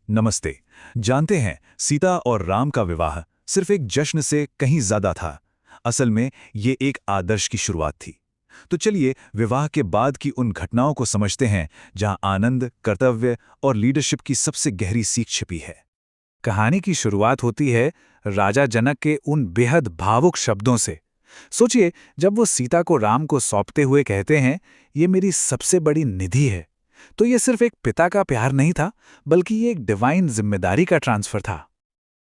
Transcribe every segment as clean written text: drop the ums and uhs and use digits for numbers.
नमस्ते। जानते हैं, सीता और राम का विवाह सिर्फ एक जश्न से कहीं ज्यादा था। असल में ये एक आदर्श की शुरुआत थी। तो चलिए विवाह के बाद की उन घटनाओं को समझते हैं जहां आनंद, कर्तव्य और लीडरशिप की सबसे गहरी सीख छिपी है। कहानी की शुरुआत होती है राजा जनक के उन बेहद भावुक शब्दों से। सोचिए, जब वो सीता को राम को सौंपते हुए कहते हैं, ये मेरी सबसे बड़ी निधि है, तो ये सिर्फ एक पिता का प्यार नहीं था, बल्कि ये एक डिवाइन जिम्मेदारी का ट्रांसफर था।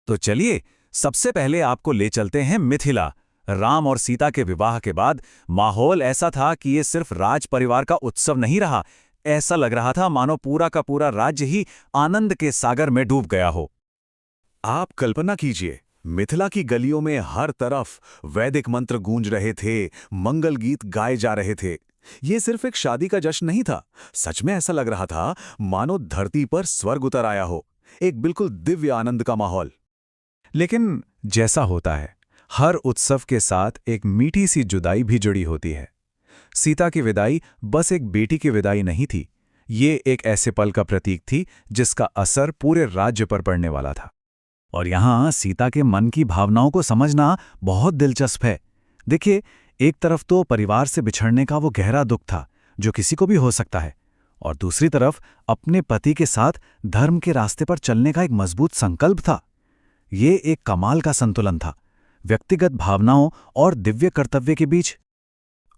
तो चलिए सबसे पहले आपको ले चलते हैं मिथिला। राम और सीता के विवाह के बाद माहौल ऐसा था कि ये सिर्फ राज परिवार का उत्सव नहीं रहा। ऐसा लग रहा था मानो पूरा का पूरा राज्य ही आनंद के सागर में डूब गया हो। आप कल्पना कीजिए, मिथिला की गलियों में हर तरफ वैदिक मंत्र गूंज रहे थे, मंगल गीत गाए जा रहे थे। ये सिर्फ एक शादी का जश्न नहीं था, सच में ऐसा लग रहा था मानो धरती पर स्वर्ग उतर आया हो। एक बिल्कुल दिव्य आनंद का माहौल। लेकिन जैसा होता है, हर उत्सव के साथ एक मीठी सी जुदाई भी जुड़ी होती है। सीता की विदाई बस एक बेटी की विदाई नहीं थी, ये एक ऐसे पल का प्रतीक थी जिसका असर पूरे राज्य पर पड़ने वाला था। और यहाँ सीता के मन की भावनाओं को समझना बहुत दिलचस्प है। देखिए, एक तरफ तो परिवार से बिछड़ने का वो गहरा दुख था, जो किसी को भी हो सकता है, और दूसरी तरफ अपने पति के साथ धर्म के रास्ते पर चलने का एक मजबूत संकल्प था। ये एक कमाल का संतुलन था, व्यक्तिगत भावनाओं और दिव्य कर्तव्य के बीच।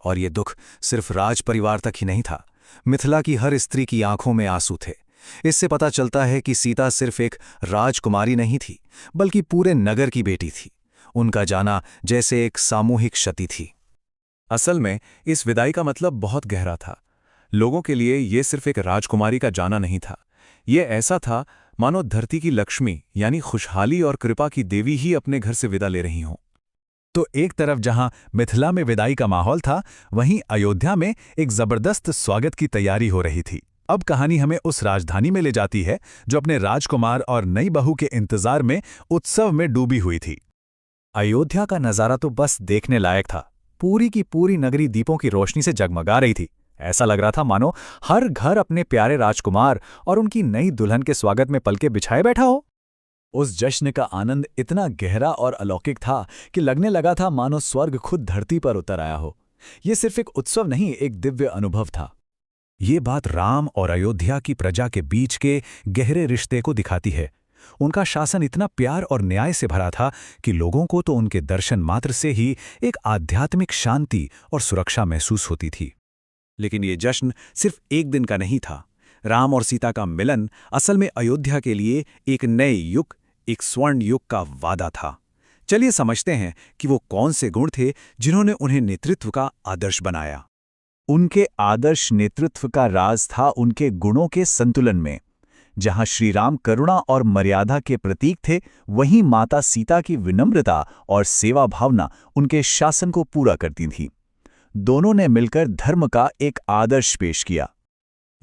और ये दुख सिर्फ राज परिवार तक ही नहीं था, मिथिला की हर स्त्री की आंखों में आंसू थे। इससे पता चलता है कि सीता सिर्फ एक राजकुमारी नहीं थी, बल्कि पूरे नगर की बेटी थी। उनका जाना जैसे एक सामूहिक क्षति थी। असल में इस विदाई का मतलब बहुत गहरा था। लोगों के लिए ये सिर्फ एक राजकुमारी का जाना नहीं था, ये ऐसा था मानो धरती की लक्ष्मी यानी खुशहाली और कृपा की देवी ही अपने घर से विदा ले रही हों। तो एक तरफ जहां मिथिला में विदाई का माहौल था, वहीं अयोध्या में एक जबरदस्त स्वागत की तैयारी हो रही थी। अब कहानी हमें उस राजधानी में ले जाती है जो अपने राजकुमार और नई बहू के इंतजार में उत्सव में डूबी हुई थी। अयोध्या का नजारा तो बस देखने लायक था। पूरी की पूरी नगरी दीपों की रोशनी से जगमगा रही थी। ऐसा लग रहा था मानो हर घर अपने प्यारे राजकुमार और उनकी नई दुल्हन के स्वागत में पलके बिछाए बैठा हो। उस जश्न का आनंद इतना गहरा और अलौकिक था कि लगने लगा था मानो स्वर्ग खुद धरती पर उतर आया हो। ये सिर्फ एक उत्सव नहीं, एक दिव्य अनुभव था। ये बात राम और अयोध्या की प्रजा के बीच के गहरे रिश्ते को दिखाती है। उनका शासन इतना प्यार और न्याय से भरा था कि लोगों को तो उनके दर्शन मात्र से ही एक आध्यात्मिक शांति और सुरक्षा महसूस होती थी। लेकिन ये जश्न सिर्फ एक दिन का नहीं था। राम और सीता का मिलन असल में अयोध्या के लिए एक नए युग, एक स्वर्ण युग का वादा था। चलिए समझते हैं कि वो कौन से गुण थे जिन्होंने उन्हें नेतृत्व का आदर्श बनाया। उनके आदर्श नेतृत्व का राज था उनके गुणों के संतुलन में। जहां श्री राम करुणा और मर्यादा के प्रतीक थे, वहीं माता सीता की विनम्रता और सेवा भावना उनके शासन को पूरा करती थी। दोनों ने मिलकर धर्म का एक आदर्श पेश किया।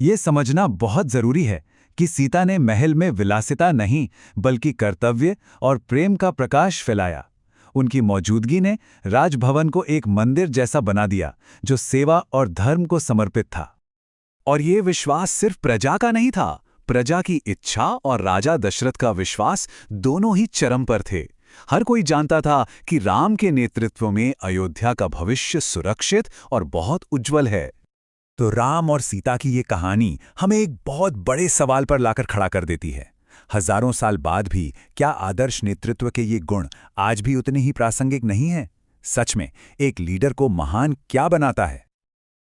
ये समझना बहुत जरूरी है कि सीता ने महल में विलासिता नहीं, बल्कि कर्तव्य और प्रेम का प्रकाश फैलाया। उनकी मौजूदगी ने राजभवन को एक मंदिर जैसा बना दिया, जो सेवा और धर्म को समर्पित था। और ये विश्वास सिर्फ प्रजा का नहीं था, प्रजा की इच्छा और राजा दशरथ का विश्वास दोनों ही चरम पर थे। हर कोई जानता था कि राम के नेतृत्व में अयोध्या का भविष्य सुरक्षित और बहुत उज्जवल है। तो राम और सीता की ये कहानी हमें एक बहुत बड़े सवाल पर लाकर खड़ा कर देती है। हजारों साल बाद भी क्या आदर्श नेतृत्व के ये गुण आज भी उतने ही प्रासंगिक नहीं हैं? सच में एक लीडर को महान क्या बनाता है?